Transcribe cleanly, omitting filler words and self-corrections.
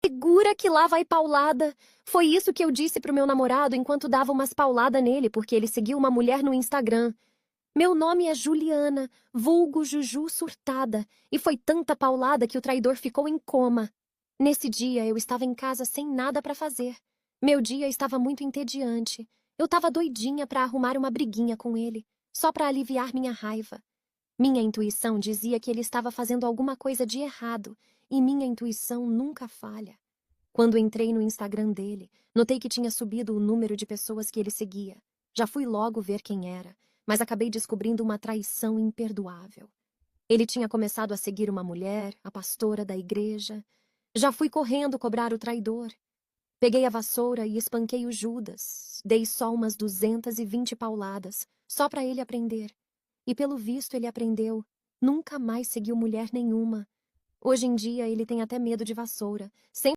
Segura que lá vai paulada. Foi isso que eu disse pro meu namorado enquanto dava umas pauladas nele, porque ele seguiu uma mulher no Instagram. Meu nome é Juliana, vulgo Juju surtada, e foi tanta paulada que o traidor ficou em coma. Nesse dia eu estava em casa sem nada pra fazer. Meu dia estava muito entediante. Eu estava doidinha pra arrumar uma briguinha com ele, só pra aliviar minha raiva. Minha intuição dizia que ele estava fazendo alguma coisa de errado, e minha intuição nunca falha. Quando entrei no Instagram dele, notei que tinha subido o número de pessoas que ele seguia. Já fui logo ver quem era, mas acabei descobrindo uma traição imperdoável. Ele tinha começado a seguir uma mulher, a pastora da igreja. Já fui correndo cobrar o traidor. Peguei a vassoura e espanquei o Judas. Dei só umas 220 pauladas, só para ele aprender. E pelo visto ele aprendeu. Nunca mais seguiu mulher nenhuma. Hoje em dia ele tem até medo de vassoura. Sempre